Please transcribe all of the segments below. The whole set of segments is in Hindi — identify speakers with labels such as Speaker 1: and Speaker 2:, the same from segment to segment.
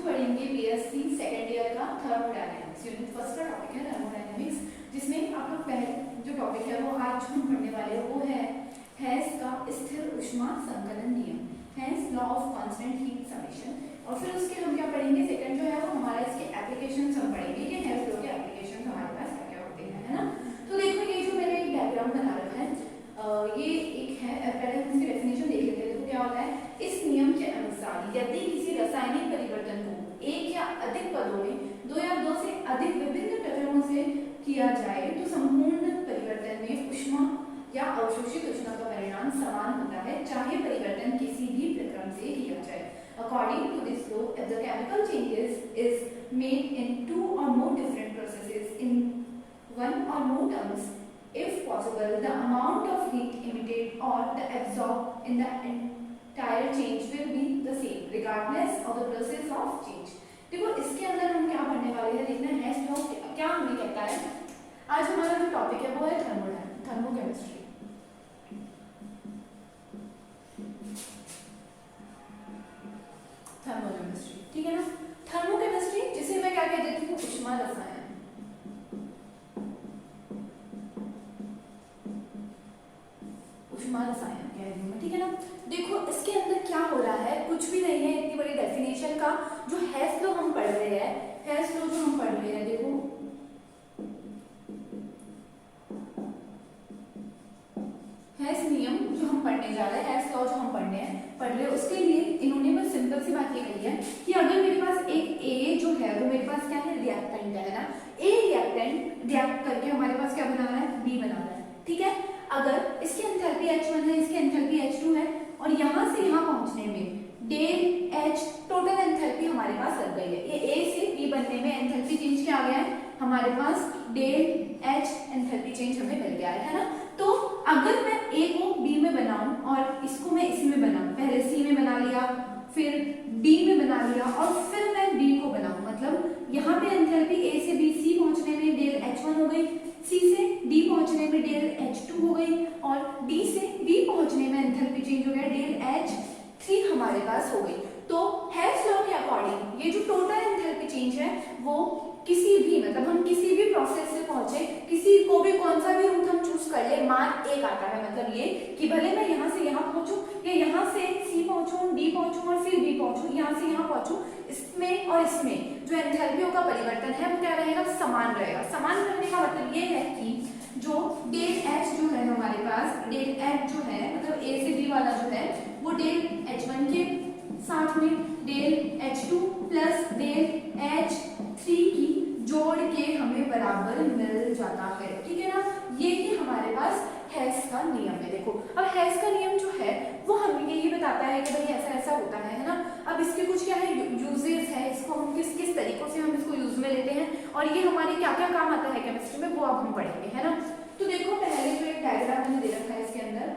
Speaker 1: पढ़ेंगे बीएससी सेकेंड ईयर का थर्मोडायनेमिक्स यूनिट फर्स्ट का टॉपिक है थर्मोडायनेमिक्स, जिसमें आप लोग पहले जो टॉपिक है वो आज हम पढ़ने वाले हैं वो है हेस का स्थिर ऊष्मा संकलन नियम, Hess law of constant heat summation. और फिर उसके हम क्या पढ़ेंगे, सेकंड जो है वो हमारा इसके एप्लीकेशंस हम पढ़ेंगे कि हेस लॉ के एप्लीकेशंस हमारे पास क्या क्या होते हैं, है ना। तो देखो ये जो मैंने एक डायग्राम बना रखा है, ये एक है, पहले हम इसकी डेफिनेशन देख लेते हैं। देखो क्या होता है, इस नियम के अनुसार यदि किसी रासायनिक परिवर्तन को एक या अधिक पदों में दो या दो से अधिक विभिन्न प्रक्रमों से किया जाए तो संपूर्ण परिवर्तन में ऊष्मा या अवशोषित ऊष्मा का परिणाम समान होता है, चाहे परिवर्तन किसी भी प्रक्रम से किया जाए। According to this law, if the chemical changes is made in two or more different processes in one or more terms, if possible, the amount of heat emitted or the absorbed in the entire change will be the same, regardless of the process of change. देखो इसके अंदर हम क्या पढ़ने वाले हैं, देखना है हेस लॉ क्या हमें कहता है। आज हमारा जो टॉपिक है वो है थर्मोकेमिस्ट्री। थर्मोकेमिस्ट्री, ठीक है ना। थर्मोकेमिस्ट्री जिसे मैं क्या कह देती हूँ, ऊष्मा रसायन। ऊष्मा रसायन कह रही हूँ, ठीक है ना। देखो इसके अंदर क्या हो रहा है, कुछ भी नहीं है, इतनी बड़ी डेफिनेशन का जो हेस लॉ हम पढ़ रहे हैं, हेस लॉ जो हम पढ़ रहे हैं, देखो हेस नियम जो हम पढ़ने जा रहे हैं, हेस लॉ जो हम पढ़ रहे हैं, उसके लिए इन्होंने बस सिंपल सी बात ये कही है कि अगर मेरे पास एक ए जो है वो मेरे पास क्या है, रिएक्टेंट है ना। ए रिएक्टेंट रिएक्ट करके हमारे पास क्या बना रहा है, बी बना रहा है, ठीक है। अगर इसकी एंथैल्पी H1 है, इसकी एंथैल्पी H2 है, और यहाँ से यहाँ पहुंचने में डेल H टोटल एंथैल्पी हमारे पास लग गई है। ये A से B बनने में एंथैल्पी चेंज क्या आ गया है, हमारे पास डेल H एंथैल्पी चेंज हमें मिल गया है ना। तो अगर मैं A को B में बनाऊं और इसको मैं इसमें बनाऊं, पहले C में बना लिया, फिर D में बना लिया, और फिर मैं B को बनाऊं, मतलब यहाँ पे एंथैल्पी A से B C पहुंचने में डेल H1 हो गई, C से D पहुंचने में डेल H2 हो गई, और D से B पहुंचने में एंथैल्पी चेंज हो गया, डेल H3 हमारे पास हो गई। तो हेस लॉ के अकॉर्डिंग ये जो टोटल एंथैल्पी चेंज है वो किसी भी, मतलब हम किसी भी प्रोसेस से पहुंचे, किसी को भी कौन सा भी रूट हम चूज कर ले, मान एक आता है। मतलब ये कि भले मैं यहाँ से यहाँ पहुंचूं या यहाँ से C पहुंचूं, D पहुंचूं और फिर B पहुंचूं, यहाँ से यहाँ पहुंचूं, इसमें और इसमें जो एंथैल्पियों का परिवर्तन है वो क्या रहेगा, समान रहेगा। समान करने का मतलब ये है कि जो डेल H जो है हमारे पास, डेल H जो है मतलब A से B वाला जो है वो डेल H1 के साथ में del H2 plus del H3 की जोड़ के हमें बराबर मिल जाता है, ठीक है ना। ये ही हमारे पास हेस का नियम है। देखो अब हेस का नियम जो है वो हमें यही बताता है कि भाई ऐसा ऐसा होता है ना। अब इसके कुछ क्या है यूजेस है, इसको हम किस किस तरीकों से हम इसको यूज में लेते हैं और ये हमारे क्या क्या काम आता है केमिस्ट्री में, वो अब हम पढ़ेंगे, है ना। तो देखो पहले जो एक डायग्राम मैंने दे रखा है इसके अंदर,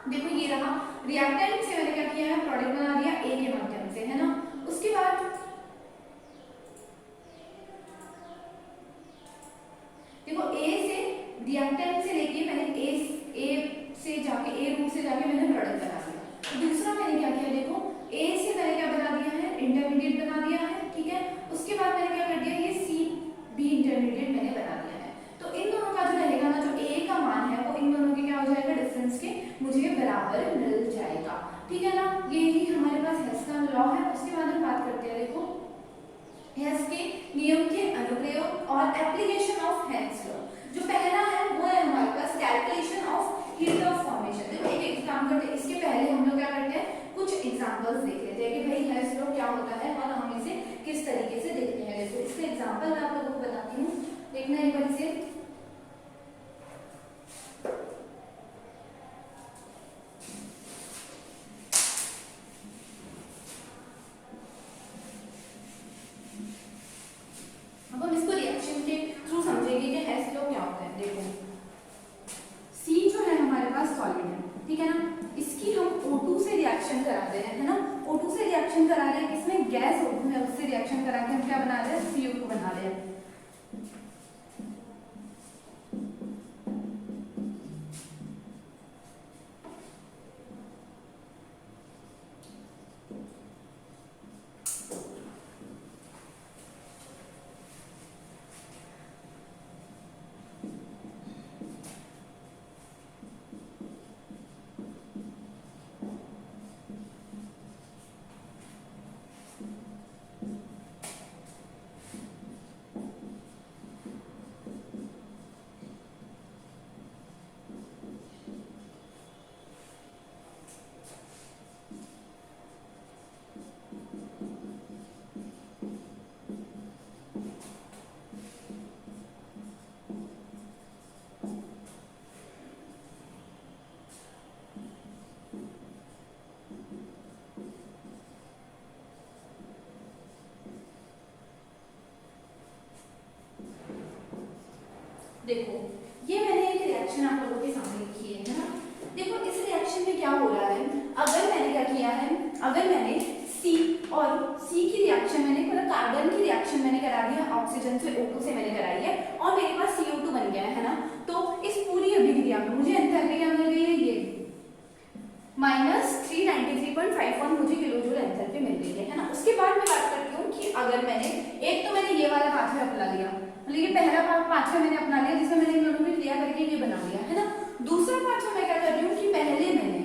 Speaker 1: देखो ये रहा रिएक्टेंट से मैंने क्या किया है, प्रोडक्ट बना दिया ए के माध्यम से, है ना। उसके बाद देखो ए से रिएक्टेंट से लेके मैंने ए से जाके ए रूट से जाके मैंने प्रोडक्ट बना दिया। तो दूसरा मैंने क्या किया, देखो ए से मैंने क्या बना दिया है, इंटरमीडिएट बना दिया है, ठीक है। उसके बाद मैंने क्या कर दिया, ये सी बी इंटरमीडिएट मैंने बना दिया है। तो इन दोनों का जो रहेगा ना, जो ए का मान है वो इन दोनों के क्या हो जाएगा, डिफरेंस के मुझे बराबर मिल जाएगा, ठीक है ना। ये ही हमारे पास हेस का लॉ है। उसके बाद हम बात करते हैं, देखो हेस के नियम के अनुप्रयोग और एप्लीकेशन ऑफ हेस लॉ। जो पहला है वो है हमारे पास calculation of heat of formation. देखो एक एग्जाम करते हैं, इसके पहले हम लोग क्या करते हैं, कुछ एग्जांपल्स देख लेते हैं कि भाई हेस लॉ क्या होता है और हम इसे किस तरीके से देखते हैं। देखो इसके एग्जांपल मैं आप लोगों को बताती हूँ, देखना एक बार इसे। अब हम इसको रिएक्शन के थ्रू समझेंगे कि हेस लॉ क्या होता है। देखो C जो है हमारे पास सॉलिड है, ठीक है ना। इसकी हम O2 से रिएक्शन करा रहे हैं, है ना। O2 से रिएक्शन करा रहे हैं, इसमें गैस O2 है, उससे रिएक्शन करा के हम क्या बना रहे हैं, CO2 बना रहे हैं। अगर मैंने C और C की रिएक्शन मैंने मतलब कार्बन की रिएक्शन मैंने करा दी है ऑक्सीजन से O2 से मैंने कराई है और मेरे पास CO2 बन गया है ना, तो इस पूरी अभिक्रिया में मुझे एंथैल्पी क्या मिल गई है, ये -393.51 मुझे किलोजूल एंथैल्पी मिल गई है ना। उसके बाद मैं बात करती हूँ कि अगर मैंने एक तो मैंने ये वाला पाथवे अपना लिया, मतलब ये पहला पाथवे मैंने अपना लिया जिसमें मैंने इन दोनों की क्रिया करके ये बना लिया है ना। दूसरा पाथवे मैं क्या कर रही हूँ कि पहले मैंने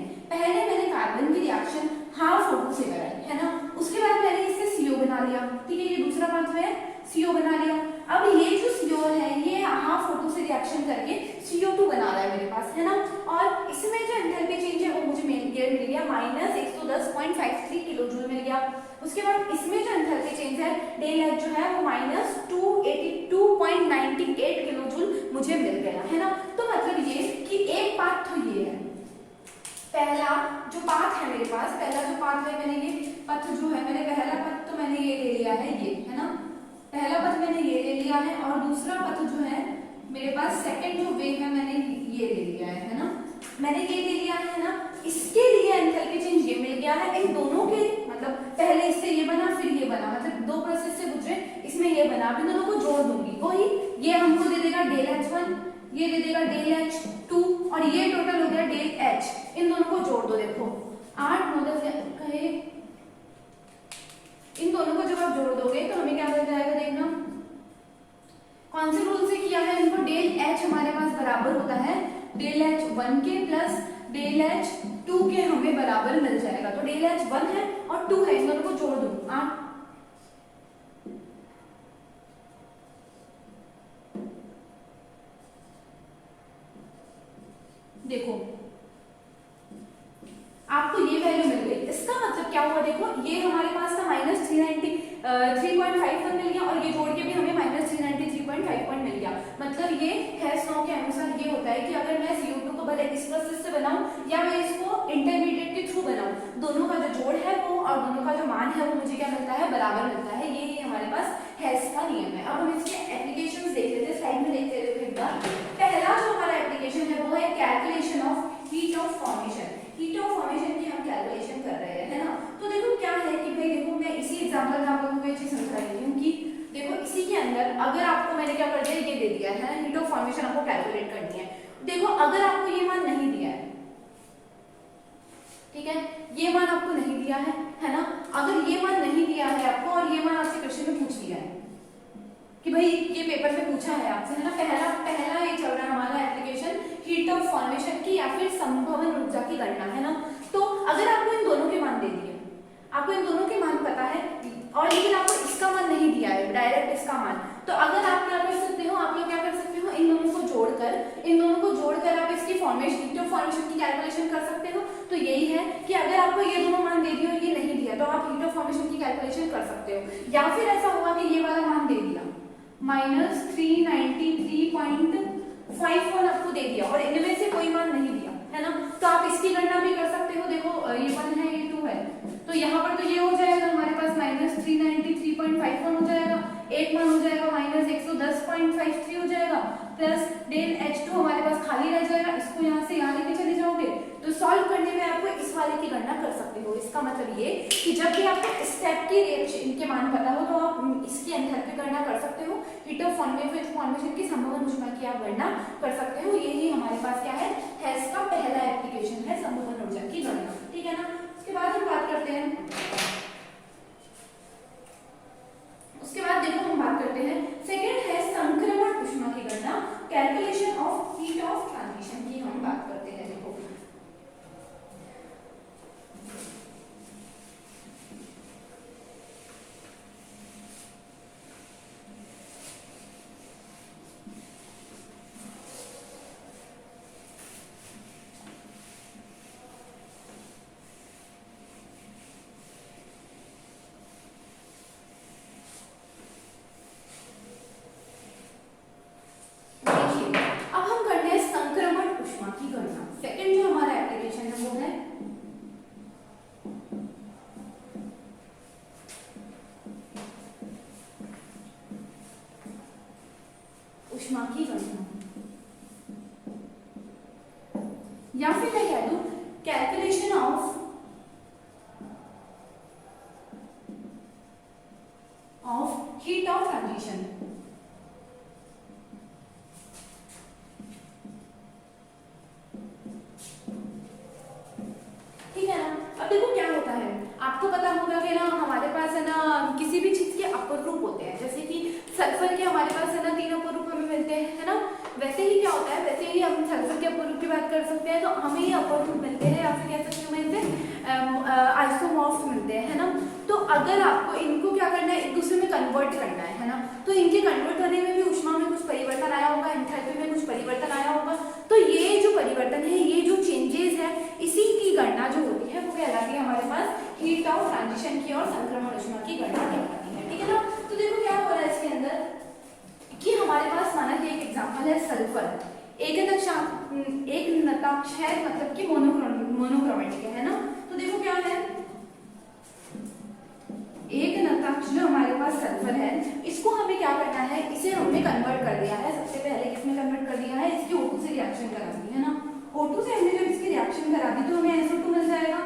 Speaker 1: कार्बन की रिएक्शन हाफ O2 से कराई है ना, उसके बाद मैंने इससे CO बना लिया, ठीक है, ये दूसरा पाथवे है, CO बना लिया। अब ये जो CO है ये हाफ O2 से रिएक्शन करके CO2 बना रहा है मेरे पास है ना, और इसमें जो एंथैल्पी चेंज है वो मुझे मिल गया -110.53 किलोजूल मिल गया। उसके बाद इसमें जो एंथैल्पी चेंज है डेल एच जो है वो -282.98 किलोजूल मुझे मिल गया है ना। तो मतलब ये कि एक पाथ तो ये है, पहला जो पाथ है मेरे पास, पहला जो पाथ है मैंने ये पथ जो है मैंने पहला पथ तो मैंने ये ले लिया है, ये है ना, पहला पथ मैंने ये ले लिया है, और दूसरा पथ जो है मेरे पास सेकंड जो वेव है मैंने ये ले लिया है ना, मैंने ये ले लिया है ना। इसके लिए एंथैल्पी चेंज ये मिल गया है, इन दोनों के मतलब पहले इससे ये बना फिर ये बना, मतलब दो प्रोसेस से गुजरे, इसमें ये बना, अब इन दोनों को जोड़ दूंगी, वही ये हमको दे देगा डेल H1, ये दे देगा डेल H2 और ये टोटल हो गया डेल H। इन दोनों को जोड़ दो, देखो 8 9 10 कहे, इन दोनों को जब आप जोड़ दोगे तो हमें क्या मिल जाएगा, देखना कौन से रूल से किया है इनको, डेल H हमारे पास बराबर होता है डेल H1 के प्लस डेल H2 के हमें बराबर मिल जाएगा, तो डेल H1 है और 2 है, इन दोनों को जोड़ दो 8। देखो आपको ये वैल्यू मिल गई, इसका मतलब क्या हुआ, देखो ये हमारे पास था -393.51 मिल गया और ये जोड़ के भी हमें -393.51 मिल गया। मतलब ये हेस लॉ के अनुसार ये होता है कि अगर मैं CO2 को भले इस प्रोसेस से बनाऊं या मैं इसको इंटरमीडिएट के थ्रू बनाऊं, दोनों का जो जोड़ है वो और दोनों का जो मान है वो मुझे क्या मिलता है, बराबर मिलता है। ये हमारे पास हेस का नियम है। अब हम इसके एप्लीकेशंस देख लेते हैं, स्लाइड में देखते हैं एक बार। पहला जो हमारा एप्लीकेशन है वो है calculation of heat of formation. Heat of formation की हम कैलकुलेशन कर रहे हैं, है ना। तो देखो क्या है कि भाई देखो मैं इसी एग्जांपल में आप लोगों को ये चीज समझा रही हूँ कि देखो इसी के अंदर अगर आपको मैंने क्या कर दिया, ये दे दिया है हीट ऑफ फॉर्मेशन आपको कैलकुलेट करनी है। देखो अगर आपको ये मान नहीं दिया है, ठीक है, ये मान आपको नहीं दिया है ना, अगर ये मान नहीं दिया है आपको और ये मान आपसे क्वेश्चन में पूछ लिया है कि भाई ये पेपर में पूछा है आपसे, है ना, पहला ये चल रहा है हमारा एप्लीकेशन हीट ऑफ फॉर्मेशन की या फिर संभवन ऊर्जा की गणना, है ना। तो अगर आपको इन दोनों के मान दे दिए, आपको इन दोनों के मान पता है और लेकिन आपको इसका मान नहीं दिया है, डायरेक्ट इसका मान, तो अगर आप क्या कर सकते हो, आप लोग क्या कर सकते हो, इन दोनों को जोड़कर आप इसकी फॉर्मेशन हीट ऑफ फॉर्मेशन की कैलकुलेशन कर सकते हो। तो यही है कि अगर आपको ये दोनों मान दे दिए और ये नहीं दिया तो आप हीट ऑफ फॉर्मेशन की कैलकुलेशन कर सकते हो। या फिर ऐसा हुआ कि ये वाला मान दे दिया -393.51 आपको दे दिया और इनमें से कोई मान नहीं दिया, है ना, तो आप इसकी गणना भी कर सकते हो। देखो ये 1 है, ये 2 है, तो यहाँ पर तो ये हो जाएगा हमारे पास -393.51 हो जाएगा, एक मान हो जाएगा -110.53 हो जाएगा, प्लस डेल H2 हमारे पास खाली रह जाएगा, इसको यहाँ से यहाँ लेके चले जाओगे तो सॉल्व करने में आपको इस वाले की गणना कर सकते हो। इसका मतलब ये कि जब भी आपको स्टेप की रिएक्शन के मान पता हो तो आप इसकी एंथैल्पी गणना कर सकते हो, हीट ऑफ फॉर्मेशन की संभवन ऊष्मा की आप गणना कर सकते हो। यही हमारे पास क्या है, हेस का पहला एप्लीकेशन है, संभवन ऊर्जा की गणना, ठीक है ना। उसके बाद हम बात करते हैं, उसके बाद देखो हम बात करते हैं सेकंड है संक्रमण ऊष्मा की गणना, calculation of heat of transition की हम बात करते हैं। देखो सेकंड जो हमारा एप्लीकेशन है वो है ऊष्मा की गणना, या फिर मैं कह दूं कैलकुलेशन ऑफ अपर ग्रुप होते हैं, जैसे कि सल्फर के हमारे पास है ना 3 अपर ग्रुप हमें मिलते हैं, है ना। वैसे ही क्या होता है, वैसे ही हम सल्फर के अपर ग्रुप की बात कर सकते हैं, तो हमें ये अपर ग्रुप मिलते हैं, या फिर कह सकते हैं हमें इनसे आइसोमॉर्फ्स मिलते हैं, है ना। तो अगर आपको इनको क्या करना है, एक दूसरे में कन्वर्ट करना है ना, तो इनके कन्वर्ट करने में भी ऊष्मा में कुछ परिवर्तन आया होगा, एंथैल्पी में कुछ परिवर्तन आया होगा। तो ये जो परिवर्तन है, ये जो चेंजेस है, इसी की गणना जो होती है वो कहलाती है हमारे पास हीट ऑफ ट्रांजिशन की और संक्रमण ऊष्मा की गणना कहलाती है, ठीक है ना। तो देखो क्या हो रहा है इसके अंदर कि हमारे पास माना कि एक एग्जांपल है सल्फर, एक नताक्ष है, मतलब कि मोनोक्रोमेटिक है ना। तो देखो क्या है, एक नताक्ष जो हमारे पास सल्फर है, इसको हमें क्या करना है, इसे हमने कन्वर्ट कर दिया है। सबसे पहले किसमें कन्वर्ट कर दिया है, इसकी O2 से रिएक्शन करा दी है ना। O2 से हमने जब इसकी रिएक्शन करा दी तो हमें SO2 मिल जाएगा,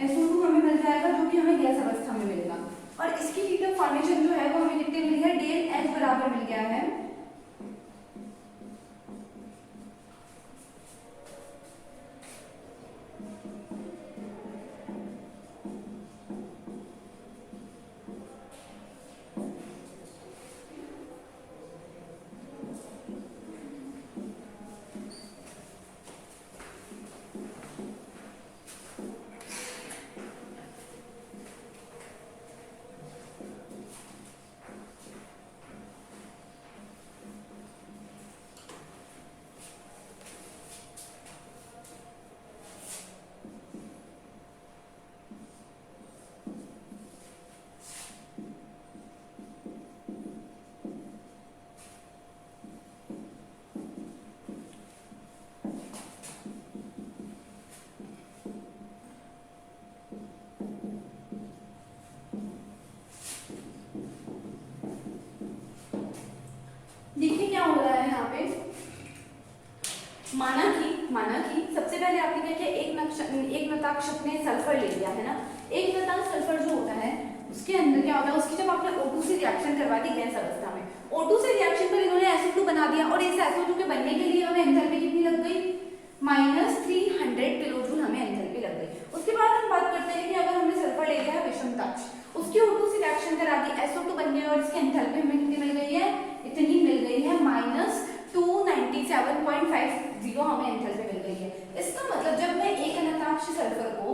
Speaker 1: SO2 हमें मिल जाएगा जो कि हमें गैस अवस्था में मिलेगा। और इसकी हीट ऑफ फॉर्मेशन जो है वो हमें कितनी मिली है, डेल H बराबर मिल गया है देखिए क्या हो रहा है यहाँ पे, माना कि सबसे पहले आपने क्या किया, एक नताक्ष ने सल्फर ले लिया है ना। एक नताक्ष सल्फर जो होता है उसके अंदर क्या होता है, उसकी जब आपने O2 से रिएक्शन करवा दी गैस अवस्था में, O2 से रिएक्शन पर इन्होंने SO2 बना दिया, और इस SO2 के बनने के लिए हमें एंथैल्पी कितनी लग गई, -300 किलोजूल हमें एंथैल्पी लग गई। उसके बाद हम बात करते हैं कि अगर हमने सल्फर ले लिया है विषमताक्ष, उसकी O2 से रिएक्शन करा दी, SO2 बन गया, और इसकी एंथैल्पी हमें कितनी मिल गई है, इतनी मिल गई है -297.50 हमें एंथैल्पी मिल गई है। इसका मतलब जब मैं एक नताक्ष सल्फर को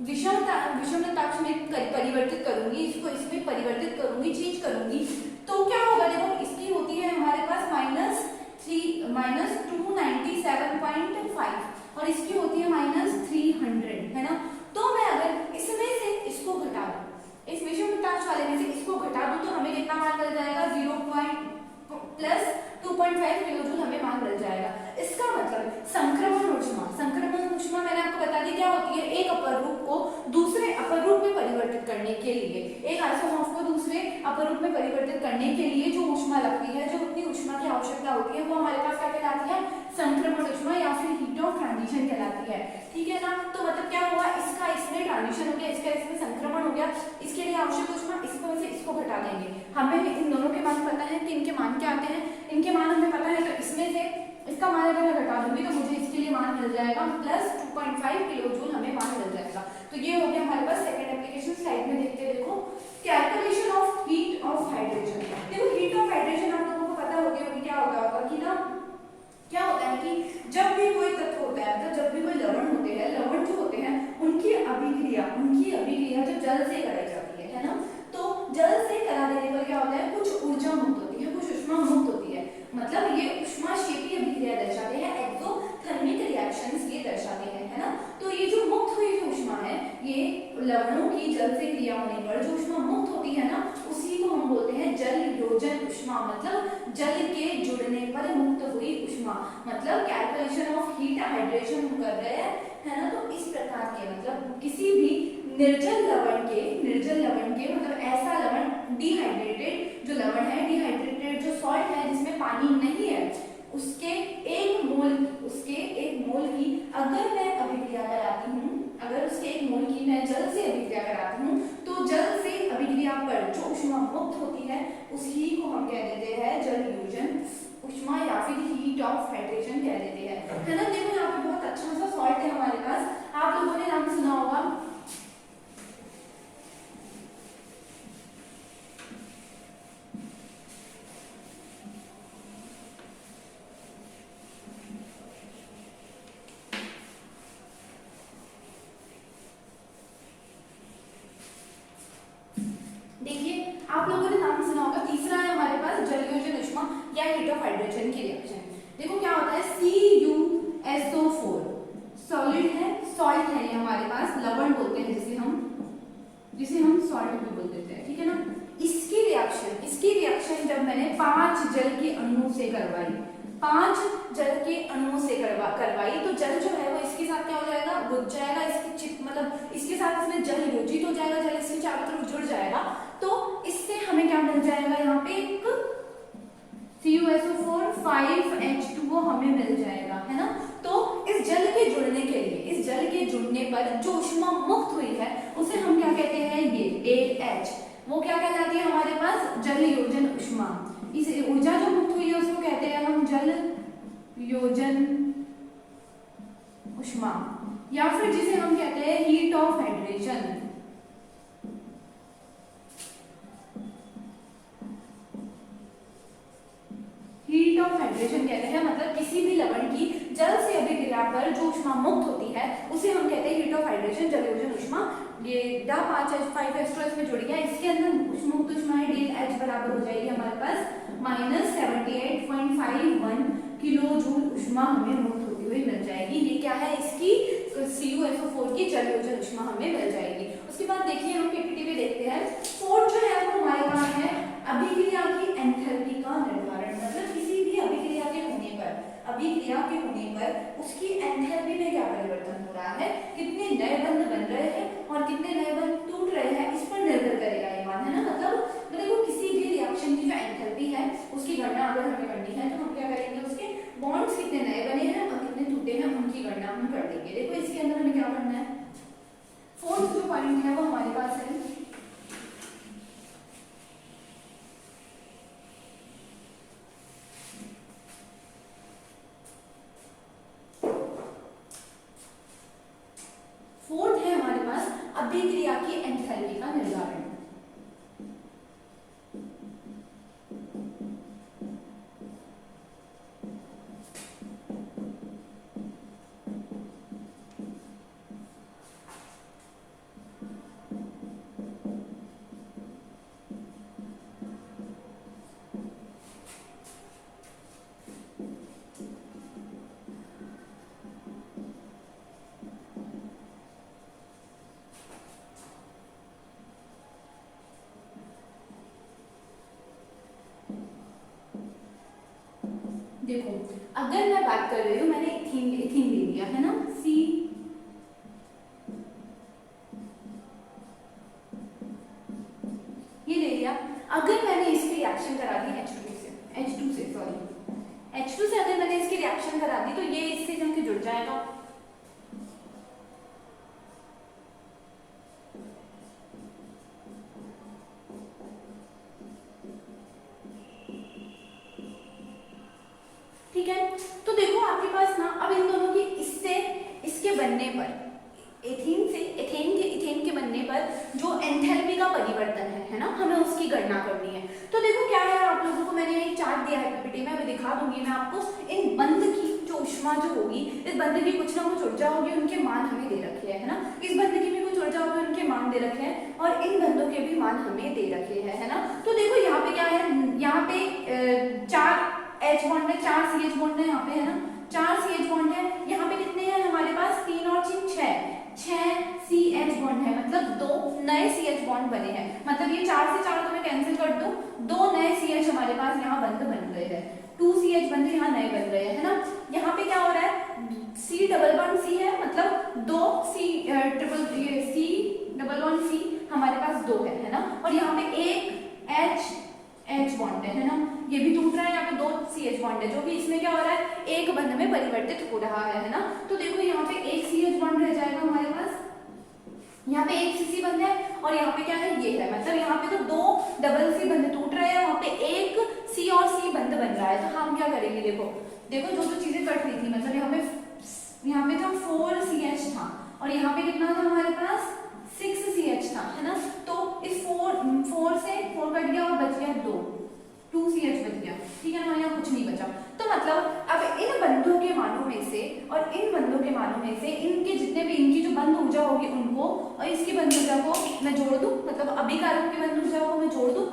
Speaker 1: विषमताक्ष में परिवर्तित करूंगी, इसको इसमें परिवर्तित करूंगी, चेंज करूंगी, तो क्या होगा, देखो इसकी होती है हमारे पास -297.5 और इसकी होती है -300, है ना। तो मैं अगर इसमें से इसको घटा दूं, इस विषमताक्ष वाले में से इसको घटा दूं, तो हमें कितना मान मिल जाएगा, 0.+2.5 किलोजूल हमें मान मिल जाएगा। इसका मतलब संक्रमण ऊष्मा मैंने आपको बता दी क्या होती है, एक अपर ग्रुप को दूसरे अपर ग्रुप में परिवर्तित करने के लिए, एक आइसोमॉर्फ को दूसरे अपर ग्रुप में परिवर्तित करने के लिए जो ऊष्मा लगती है, जो उतनी ऊष्मा की आवश्यकता होती है, वो हमारे पास क्या कहलाती है, संक्रमण ऊष्मा या फिर हीट ऑफ ट्रांजिशन कहलाती है, ठीक है ना। तो मतलब क्या हुआ, इसका इसमें ट्रांजिशन हो गया, इसका इसमें संक्रमण हो गया, इसके लिए आवश्यक ऊष्मा इसको में से इसको घटा देंगे। हमें इन दोनों के मान पता है कि इनके मान क्या आते हैं, इनके मान हमें पता है, तो इसमें से इसका मान अगर मैं घटा दूंगी तो मुझे इसके लिए मान मिल जाएगा +2.5 किलोजूल हमें मान मिल जाएगा। तो ये हो गया हमारे पास सेकंड एप्लीकेशन। स्लाइड में देखते हैं, देखो calculation of heat of hydration. देखो हीट ऑफ हाइड्रेशन आप लोगों को पता होगी क्या होता होगा कि ना, क्या होता है कि जब भी कोई तत्व होता है, मतलब जब भी कोई लवण होते हैं, लवण जो होते हैं उनकी अभिक्रिया जब जल से कराई जाती है ना, तो जल से करा देने पर क्या होता है, कुछ ऊर्जा मुक्त होती है, कुछ ऊष्मा मुक्त होती है, मतलब ये ऊष्माक्षेपी अभिक्रिया दर्शाते हैं, एक्सोथर्मिक रिएक्शंस ये दर्शाते हैं, है ना। तो ये जो मुक्त हुई जो ऊष्मा है, ये लवणों की जल से क्रिया होने पर जो ऊष्मा मुक्त होती है ना, उसी को हम बोलते हैं जल योजन ऊष्मा, मतलब जल के जुड़ने पर मुक्त हुई ऊष्मा। मतलब कैलकुलेशन ऑफ हीट हाइड्रेशन हम कर रहे हैं, है ना। तो इस प्रकार के मतलब किसी भी निर्जल लवण के मतलब ऐसा लवण डिहाइड्रेटेड जो लवण है, डिहाइड्रेटेड जो सॉल्ट है जिसमें पानी नहीं है, उसके एक मोल की अगर मैं अभिक्रिया कराती हूँ, अगर उसके 1 मोल की मैं जल से अभिक्रिया कराती हूँ, तो जल से अभिक्रिया पर जो ऊष्मा मुक्त होती है उसी को हम कह देते हैं जल योजन ऊष्मा या फिर हीट ऑफ हाइड्रेशन कह देते हैं, है ना। देखो यहाँ पे बहुत अच्छा सा सॉल्ट है हमारे पास, आप लोगों ने नाम सुना होगा आप लोगों ने नाम सुना होगा, तीसरा है हमारे पास जलयोजन उष्मा या हीट ऑफ हाइड्रोजन की रिएक्शन। देखो क्या होता है, CuSO4 सॉलिड है, सॉल्ट है, ये हमारे पास लवण बोलते हैं जिसे हम सॉल्ट भी बोल देते हैं, ठीक है ना। इसकी रिएक्शन जब मैंने 5 जल के अणुओं से करवाई, 5 जल के अणुओं से करवाई तो जल जो है वो इसके साथ क्या हो जाएगा, बुझ जाएगा, इसकी चिप मतलब इसके साथ इसमें जल योजित हो जाएगा, जल इसके चारों तरफ जुड़ जाएगा, तो इससे हमें क्या मिल जाएगा, यहाँ पे एक CuSO4 5H2O हमें मिल जाएगा, है ना। तो इस जल के जुड़ने के लिए, इस जल के जुड़ने पर जो ऊष्मा मुक्त हुई है उसे हम क्या कहते हैं, ये AH, वो क्या कहलाती है हमारे पास, जल योजन उष्मा। इस ऊर्जा जो मुक्त हुई है उसको कहते हैं हम जल योजन उष्मा, या फिर जिसे हम कहते हैं heat of hydration. Heat of hydration कहते हैं, मतलब किसी भी लवण की जल से अभिक्रिया पर जो ऊष्मा मुक्त होती है उसे हम कहते हैं हीट ऑफ हाइड्रेशन, जलयोजन उष्मा। ये 5H5 इसमें जुड़ गया, इसके अंदर मुक्त ऊष्मा ΔH बराबर हो जाएगी हमारे पास -78.51 किलो जूल ऊष्मा हमें मुक्त होती हुई मिल जाएगी। ये क्या है, इसकी CuSO4 की जलयोजन उष्मा हमें मिल जाएगी। उसके बाद देखिए हम पीपीटी में देखते हैं, फोर्थ जो है वो हमारे पास है अभिक्रिया की एंथैल्पी का निर्धारण, मतलब किसी भी अभिक्रिया के होने पर उसकी एंथैल्पी में क्या परिवर्तन हो रहा है, कितने नए बंध बन रहे हैं और कितने नए बंध टूट रहे हैं, इस पर निर्भर करेगा ये मान, है ना। मतलब देखो किसी भी रिएक्शन की जो एंथैल्पी है उसकी गणना अगर हमें करनी है तो हम क्या करेंगे, उसके बॉन्ड्स कितने नए बने हैं और कितने टूटे हैं उनकी गणना हम कर देंगे। देखो इसके अंदर हमें क्या करना है, फोर्थ जो पॉइंट है वो हमारे पास है अभिक्रिया की एंथैल्पी का निर्धारण। देखो अगर मैं बात कर रही हूँ, मैंने इथीन ले लिया है ना, C ये ले लिया। अगर मैंने इसकी रिएक्शन करा दी H2 से अगर मैंने इसकी रिएक्शन करा दी तो ये इससे जाके जुड़ जाएगा, ठीक है। तो देखो आपके पास ना अब इन दोनों की इसके बनने पर इथेन के बनने पर जो एंथैल्पी का परिवर्तन है ना, हमें उसकी गणना करनी है। तो देखो क्या है, आप लोगों को मैंने एक चार्ट दिया है पीपीटी में, अभी दिखा दूंगी मैं आपको। इन बंध की जो ऊष्मा जो होगी, इस बंध की कुछ ना कुछ ऊर्जा होगी, उनके मान हमें दे रखे हैं, है ना। इस बंध की भी कुछ ऊर्जा होगी, उनके मान दे रखे हैं, और इन बंधों के भी मान हमें दे रखे हैं, है ना। तो देखो यहाँ पे क्या है, यहाँ पे 4 H बॉन्ड है, 4 CH बॉन्ड है, यहाँ पे है ना 4 CH बॉन्ड है। यहाँ पे कितने हैं हमारे पास, 3 और 3 6 CH बॉन्ड है, मतलब 2 नए CH बॉन्ड बने हैं। मतलब ये 4 से 4 तो मैं कैंसिल कर दूं, 2 नए CH हमारे पास यहाँ बंध बन गए हैं, 2 CH बंध यहाँ नए बन गए हैं, है ना। यहाँ पे क्या हो रहा है, C डबल बॉन्ड C है, मतलब 2 C triple C double bond C हमारे पास 2 है ना। और यहाँ पे एक H बॉन्ड है ना, ये भी टूट रहा है, यहाँ पे 2 CH बॉन्ड है, जो कि इसमें क्या हो रहा है, एक बंध में परिवर्तित हो रहा है ना। तो देखो यहाँ पे एक CH बॉन्ड रह जाएगा हमारे पास, यहाँ पे एक CC बंध है, और यहाँ पे क्या है, ये है, मतलब यहाँ पे तो 2 डबल C बंध टूट रहे हैं, वहाँ पे एक C और C बंध बन रहा है। तो हम क्या करेंगे, देखो जो चीजें कट रही थी, मतलब यहाँ पे था 4 CH था, और यहाँ पे कितना था हमारे पास 6 CH था, है ना। तो इस 4 से 4 कट गया और बच गया 2 CH बच गया, ठीक है ना, यहाँ कुछ नहीं बचा। तो मतलब अब इन बंधों के मानों में से और इन बंधों के मानों में से इनके जितने भी इनकी जो बंध ऊर्जा होगी उनको और इसकी बंध ऊर्जा को मैं जोड़ दूं, मतलब अभिकारक की बंध ऊर्जा को मैं जोड़ दूं,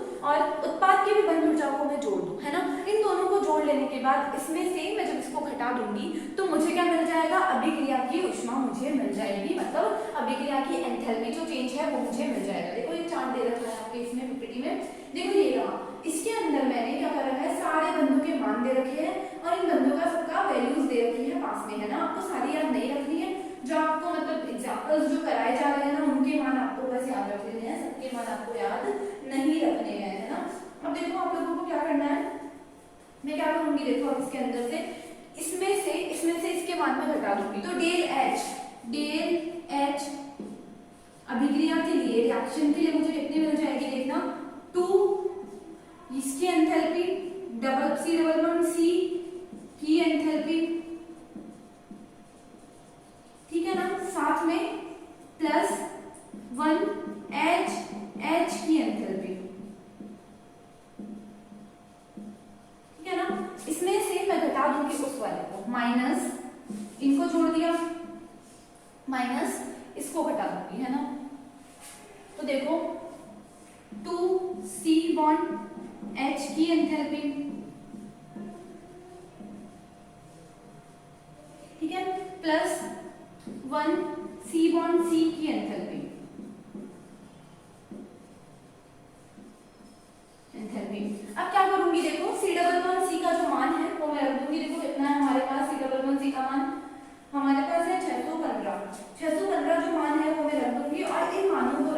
Speaker 1: बाद इसमें से मैं जब इसको घटा दूंगी तो मुझे क्या मिल जाएगा, अभिक्रिया की ऊष्मा मुझे मिल जाएगी, मतलब अभिक्रिया की एंथैल्पी जो चेंज है वो मुझे मिल जाएगा। देखो ये चार्ट दे रखा है आपके इसमें पीपीटी में, देखो ये रहा, इसके अंदर मैंने क्या कर रखा है, सारे बंधों के मान दे रखे हैं और इन बंधों का सबका वैल्यूज दे रखी है पास में, है ना। आपको सारी याद नहीं रखनी है, जो आपको मतलब एग्जाम्पल्स जो कराए जा रहे हैं ना उनके मान आपको बस याद रख लेने हैं, सबके मान आपको याद नहीं रखने हैं, है ना। अब देखो आप लोगों को क्या करना है, मैं क्या करूंगी, देखो अब इसके अंदर से इसमें से इसके मान में घटा दूंगी, तो डेल एच अभिक्रिया के लिए, रिएक्शन के लिए मुझे कितनी मिल जाएगी, देखना 2 इसकी एंथैल्पी C की एंथैल्पी, ठीक है ना, साथ में +1 H की एंथैल्पी, ठीक है ना। इसमें से मैं घटा दूंगी उस वाले को, माइनस इनको जोड़ दिया, माइनस इसको घटा दूंगी, है ना। तो देखो 2C बॉन्ड H की एंथैल्पी, ठीक है, +1C बॉन्ड C की एंथैल्पी, अब क्या करूंगी, देखो C का जो मान है वो मैं रख दूंगी, देखो कितना है हमारे पास C का मान, हमारे पास है 615 जो मान है वो मैं रख दूंगी, और इन मानों को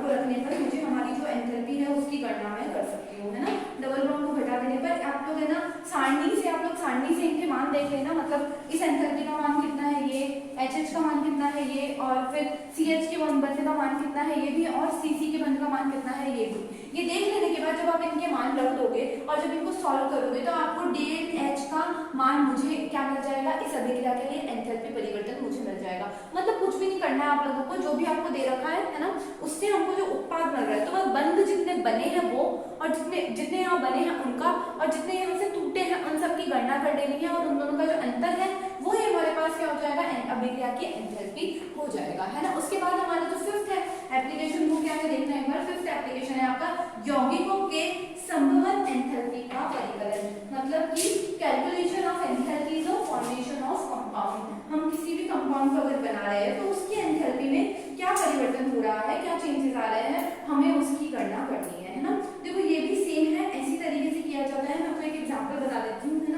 Speaker 1: रखने पर मुझे हमारी जो एंथैल्पी है उसकी गणना मैं कर सकती हूँ, है ना। डबल बॉन्ड को घटा देने पर आप लोग, है ना, सारणी से इनके मान देख लेना, मतलब इस एंथैल्पी का मान कितना है ये, HH का मान कितना है ये, और फिर CH के बंध का मान कितना है ये भी, और CC के बंध का मान कितना है ये भी। ये देख लेने के बाद जब आप इनके मान रख दोगे और जब इनको सॉल्व करोगे तो आपको डेल H का मान मुझे क्या मिल जाएगा, इस अभिक्रिया के लिए एंथैल्पी परिवर्तन मुझे मिल जाएगा। मतलब कुछ भी नहीं करना है आप लोगों को, जो भी आपको दे रखा है ना, उससे हमको जो उत्पाद मिल रहा है, तो बस बंध जितने बने हैं वो, और जितने यहाँ बने हैं उनका, और जितने यहाँ से टूटे हैं उन सब की गणना कर लेनी है, और उन दोनों का जो अंतर है वो ही हमारे पास क्या हो जाएगा, अभिक्रिया की एंथैल्पी हो जाएगा, है ना। उसके बाद हमारा जो फिफ्थ है एप्लीकेशन, वो क्या है देखना है एक बार। फिफ्थ एप्लीकेशन है आपका यौगिकों के संभवन एंथैल्पी का परिकलन, मतलब कि calculation of enthalpies of formation of compound. हम किसी भी कंपाउंड को अगर बना रहे हैं तो उसकी एंथैल्पी में क्या परिवर्तन हो रहा है, क्या चेंजेस आ रहे हैं, हमें उसकी गणना करनी है ना। देखो ये भी सेम है, ऐसी तरीके से किया जाता है। मैं आपको एक एग्जांपल बता देती हूँ, है ना।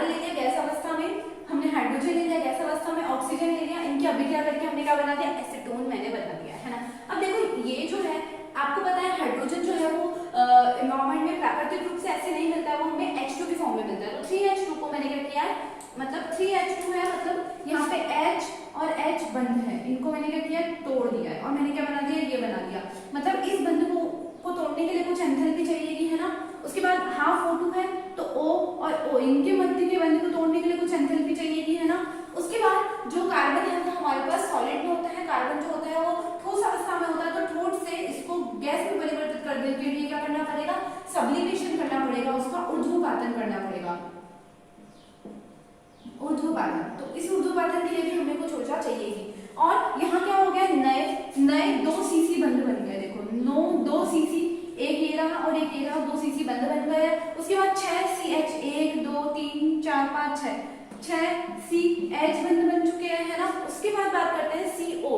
Speaker 1: कार्बन ले लिया गैस अवस्था में, हमने हाइड्रोजन ले लिया गैस अवस्था में, ऑक्सीजन ले लिया, इनकी अभिक्रिया करके हमने क्या बना दिया, एसीटोन मैंने बना दिया, है ना। अब देखो ये जो है आपको पता है हाइड्रोजन जो है वो एनवायरमेंट में प्राकृतिक रूप से ऐसे नहीं मिलता है, वो हमें H2 की फॉर्म में मिलता है। तो 3H2 को मैंने क्या किया है, मतलब 3H2 है, मतलब यहाँ पे H और H बंध है, इनको मैंने क्या किया, तोड़ दिया है, और मैंने क्या बना दिया, ये बना दिया। मतलब इस बंध को तोड़ने के लिए कुछ एंथैल्पी चाहिएगी, है ना। उसके बाद हाफ O2 है, तो O और O इनके मध्य के बंध को तोड़ने के लिए कुछ एंथैल्पी चाहिएगी, है ना। उसके बाद जो कार्बन है वो हमारे पास सॉलिड में होता है, कार्बन जो होता है वो ठोस अवस्था में होता है, तो ठोस से इसको गैस में परिवर्तित करने के लिए क्या करना पड़ेगा, सब्लिमेशन करना पड़ेगा, उसका ऊर्ध्वपातन करना पड़ेगा, ऊर्ध्वपातन। तो इस ऊर्ध्वपातन के लिए भी हमें कुछ ऊर्जा चाहिएगी। और यहाँ क्या हो गया, नए 2 CC बंध बन गए, देखो 2 CC, एक ये रहा और एक ये रहा, 2 CC बंध बन गए। उसके बाद 6 CH, 1 2 3 4 5 6 CH बंध बन चुके हैं, है ना। उसके बाद बात करते हैं CO,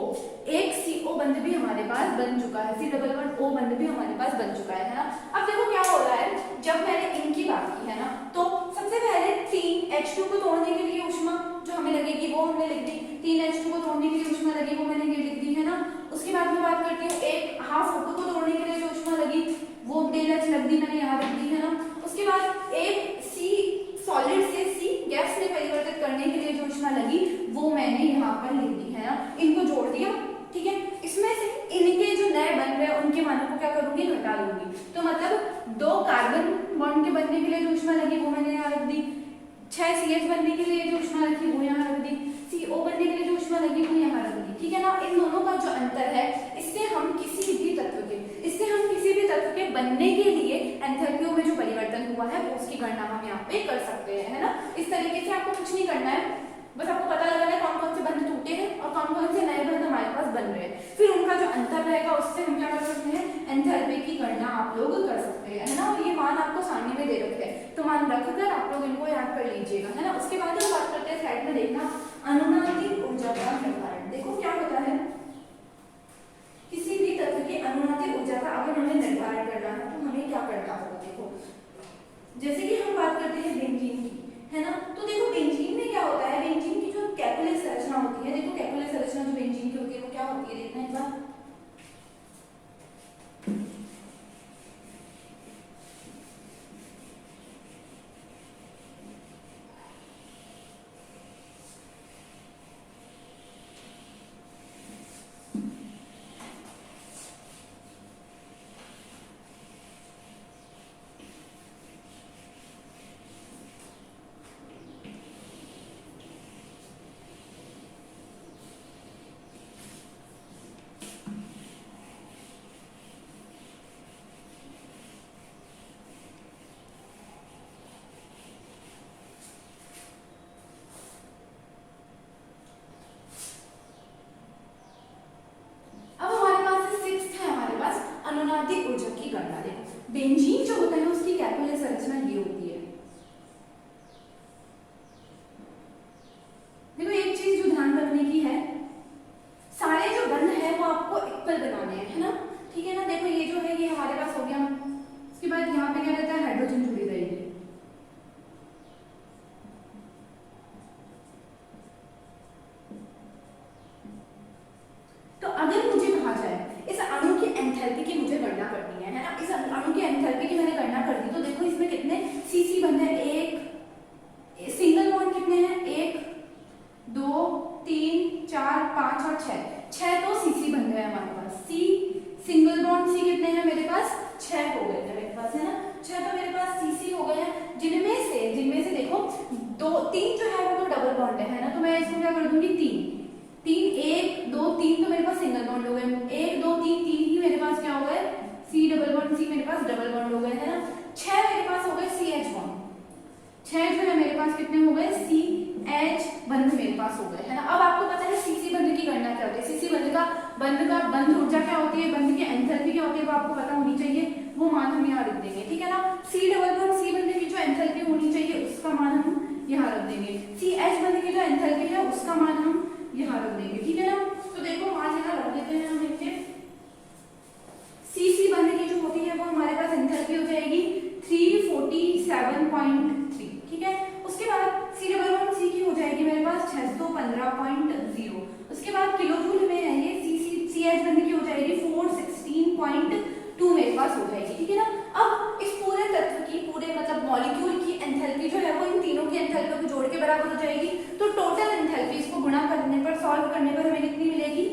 Speaker 1: एक CO बंध भी हमारे पास बन चुका है, C++O बंध भी हमारे पास बन चुका है ना। अब देखो क्या हो रहा है, जब मैंने इनकी बात की है ना, तो सबसे पहले 3H2 को तोड़ने के लिए ऊष्मा जो हमें लगेगी वो हमने लिख दी, 3H2 को तोड़ने के लिए ऊष्मा लगी वो मैंने ये लिख दी, है ना। उसके बाद मैं बात करती हूँ एक हाफ O2 को तोड़ने के लिए जो ऊष्मा लगी वो ΔH लग दी, मैंने यहाँ लिख दी, है ना। उसके बाद एक C सॉलिड से C गैस में परिवर्तित करने के लिए जो ऊष्मा लगी वो मैंने यहाँ पर लिख दी, है ना। इनको जोड़ दिया, ठीक है। इसमें से इनके जो नए बन रहे हैं उनके मानों को क्या करूंगी, घटा लूंगी। तो मतलब 2 कार्बन बॉन्ड के बनने के लिए जो ऊष्मा लगी वो मैंने यहाँ रख दी, 6 CH बनने के लिए जो ऊष्मा लगी वो यहाँ रख दी, CO बनने के लिए जो ऊष्मा लगी वो यहाँ रख दी, ठीक है ना। इन दोनों का जो अंतर है, इससे हम किसी भी तत्व के बनने के लिए एंथैल्पियों में जो परिवर्तन हुआ है वो उसकी गणना हम यहाँ पे कर सकते हैं, है ना। इस तरीके से आपको कुछ नहीं करना है, बस आपको पता लगाना है कौन कौन से बंध टूटे हैं और कौन कौन से नए बंध हमारे पास बन रहे हैं, फिर उनका जो अंतर रहेगा उससे हम क्या कर सकते हैं, एंथैल्पी की गणना आप लोग कर सकते हैं, है ना। और ये मान आपको सामने में दे रखे हैं, तो मान रखकर आप लोग इनको याद कर लीजिएगा, है ना। उसके बाद हम बात करते हैं स्लाइड में देखना अनुनादिक ऊर्जा का निर्धारण। देखो क्या होता है, किसी भी तत्व की अनुनादिक ऊर्जा का अगर हमें निर्धारण करना है तो हमें क्या करना होगा। देखो जैसे कि हम बात करते हैं बेंजीन की, है ना। तो देखो बेंजीन में क्या होता है, बेंजीन की जो कैपिलरी संरचना होती है, देखो कैपिलरी संरचना जो बेंजीन की होती है वो क्या होती है, देखना एक बार। अनुनादिक ऊर्जा की गणना। देखो बेंजीन जो होता है उसकी कैपिलरी संरचना ये होती है। देखो एक चीज जो ध्यान रखने की है, सारे जो बंध है वो आपको इक्वल बनाने हैं, है ना, ठीक है ना। देखो ये जो है ये हमारे पास हो गया, उसके बाद यहाँ पे क्या रहता है, हाइड्रोजन जुड़ी रहेगी। तो अगर मुझे कहा जाए इस अणु की एंथैल्पी की मुझे गणना करनी है ना, इस अणु की एंथैल्पी की मैंने गणना कर दी, तो देखो इसमें कितने सीसी बंध है, एक सिंगल बॉन्ड कितने हैं, 1 2 3 4 5 और 6 तो सीसी बंध है हमारे पास। सी सिंगल बॉन्ड सी कितने हैं मेरे पास, 6 हो गए मेरे पास, है ना। 6 तो मेरे पास सीसी हो गए हैं, जिनमें से देखो 3 जो है वो तो डबल बॉन्ड है ना, तो मैं इसको क्या कर दूंगी, 3 1 2 3 तो मेरे पास सिंगल बॉन्ड हो गए, 1 2 3 ही मेरे पास क्या हो गए, सी डबल बॉन्ड सी मेरे पास डबल बॉन्ड हो गए, है ना। 6 मेरे पास हो गए सी एच बॉन्ड, 6 जो है मेरे पास कितने हो गए, सी एच बंध मेरे पास हो गए, है ना। अब आपको पता है सीसी बंध की गणना क्या होती है, सीसी बंध का बंध ऊर्जा क्या होती है, बंध की एंथैल्पी क्या होती है वो आपको पता होनी चाहिए, वो मान हम यहाँ रख देंगे, ठीक है ना। सी डबल बॉन्ड सी बंध की जो एंथैल्पी होनी चाहिए उसका मान हम यहाँ रख देंगे, सी एच बंध की जो एंथैल्पी है उसका मान हम यहाँ रख देंगे, ठीक है ना। तो देखो मान यहाँ रख देते हैं हम इनके, सीसी बंध की जो होती है वो हमारे पास एंथैल्पी हो जाएगी 347.3, ठीक है। उसके बाद बराबर हो जाएगी। तो टोटल एंथैल्पी इसको गुणा करने पर, सॉल्व करने पर हमें कितनी मिलेगी,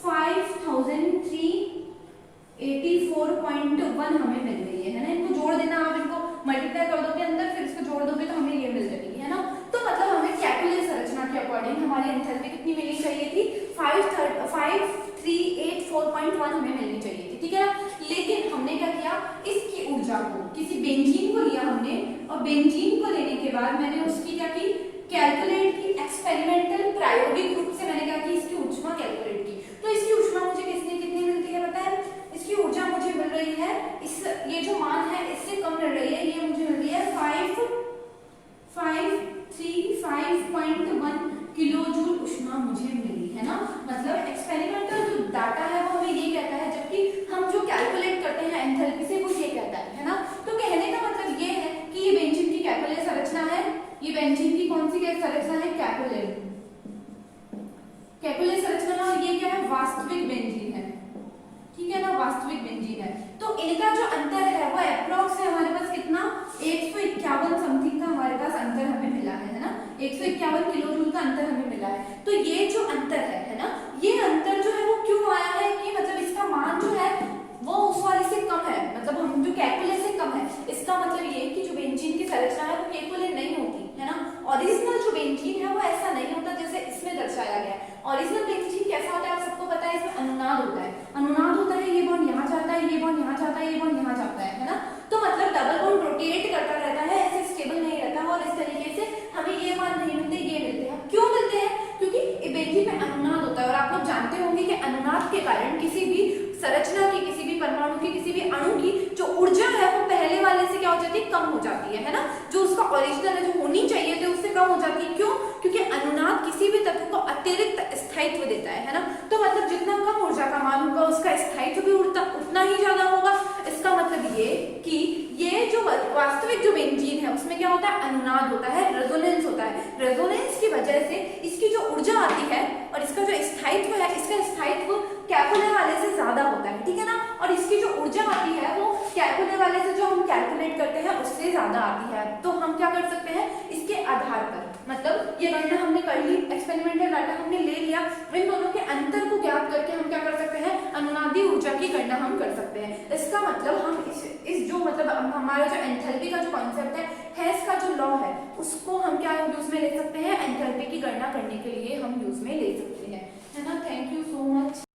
Speaker 1: 5384.1 हमें मिल रही है ना। इनको जोड़ देना, आप इनको मल्टीप्लाई कर दोगे अंदर, फिर इसको जोड़ दोगे तो हमें ये मिल जाएगी, है ना। तो मतलब हमें कैलकुलस संरचना के अकॉर्डिंग हमारी एंथैल्पी कितनी मिलनी चाहिए थी, 5384.1 हमें मिलनी चाहिए थी, ठीक है ना। लेकिन हमने क्या किया, इसकी ऊर्जा को, किसी बेंजीन को लिया हमने, और बेंजीन को लेने के बाद मैंने उसकी क्या की, कैलकुलेट की, एक्सपेरिमेंटल प्रायोगिक रूप से मैंने क्या की, इसकी ऊष्मा कैलकुलेट की। तो इसकी ऊष्मा मुझे कितनी मिलती है पता है, इसकी ऊर्जा मुझे मिल रही है, इस ये जो मान है इससे कम मिल रही है, ये मुझे मिल रही है 5351 किलो जूल ऊष्मा मुझे मिली है ना। मतलब एक्सपेरिमेंटल जो डाटा है वो हमें ये कहता है, जबकि हम जो कैलकुलेट करते हैं एंथैल्पी से वो ये कहता है ना। तो कहने का मतलब ये है कि ये बेंजीन की कैलकुलेट संरचना है, ये बेंजीन की कौन सी संरचना है, कैलकुलेट संरचना, और ये क्या है, वास्तविक बेंजीन है, ठीक है ना, वास्तविक बेंजीन है। तो इनका जो अंतर है वो अप्रॉक्स है हमारे पास कितना, 151 समथिंग का हमारे पास अंतर हमें मिला है ना, 151 किलो जूल का अंतर हमें मिला है। तो ये जो अंतर है ना, ये अंतर जो है वो क्यों आया है कि मतलब इसका मान जो है वो उस वाले से कम है, मतलब हम जो कैलकुलेट से कम है। इसका मतलब ये कि जो बेंजीन की संरचना है वो कैलकुलेट नहीं होती है ना। ओरिजिनल जो बेंजीन है वो ऐसा नहीं होता जैसे इसमें दर्शाया गया है। ओरिजिनल बेंजीन कैसा होता है आप सबको पता है, इसमें अनुनाद होता है, अनुनाद होता है, ये बॉन्ड यहाँ जाता है, ये बॉन्ड यहाँ जाता है, ये बॉन्ड यहाँ जाता है ना। तो मतलब डबल बॉन्ड रोटेट करता रहता है, ऐसे स्टेबल नहीं रहता, और इस तरीके से हमें ये मान नहीं मिलते, ये मिलते हैं। क्यों मिलते हैं, क्योंकि बेंजीन में अनुनाद होता है। और आप लोग जानते होंगे कि अनुनाद के कारण किसी भी संरचना की, किसी भी परमाणु की, किसी भी अणु की जो ऊर्जा है वो पहले वाले से क्या हो जाती है, कम हो जाती है ना। जो उसका ओरिजिनल है, जो होनी चाहिए थी, उससे कम हो जाती है। क्यों, क्योंकि अनुनाद किसी भी तत्व को अतिरिक्त स्थायित्व देता है ना। तो मतलब जितना कम ऊर्जा का मान होगा उसका स्थायित्व भी उतना ही ज्यादा होगा। इसका मतलब ये कि ये जो वास्तविक जो बेंजीन है उसमें क्या होता है, अनुनाद होता है, रेजोनेंस होता है। रेजोनेंस की वजह से इसकी जो ऊर्जा आती है और इसका जो स्थायित्व है, इसका स्थायित्व कैलकुलेट वाले से ज्यादा होता है, ठीक है ना। और इसकी जो ऊर्जा आती है वो कैलकुलेट वाले से, जो हम कैलकुलेट करते हैं उससे ज्यादा आती है। तो हम क्या कर सकते हैं, इसके आधार पर, मतलब ये गणना हमने कर ली, एक्सपेरिमेंटल डाटा हमने ले लिया, इन दोनों के अंतर को ज्ञात करके हम क्या कर सकते हैं, अनुनादी ऊर्जा की गणना हम कर सकते हैं। इसका मतलब हम इस जो मतलब हमारा जो एंथैल्पी का जो कॉन्सेप्ट है, हेस का जो लॉ है, उसको हम क्या यूज में ले सकते हैं, एंथैल्पी की गणना करने के लिए हम यूज में ले सकते हैं।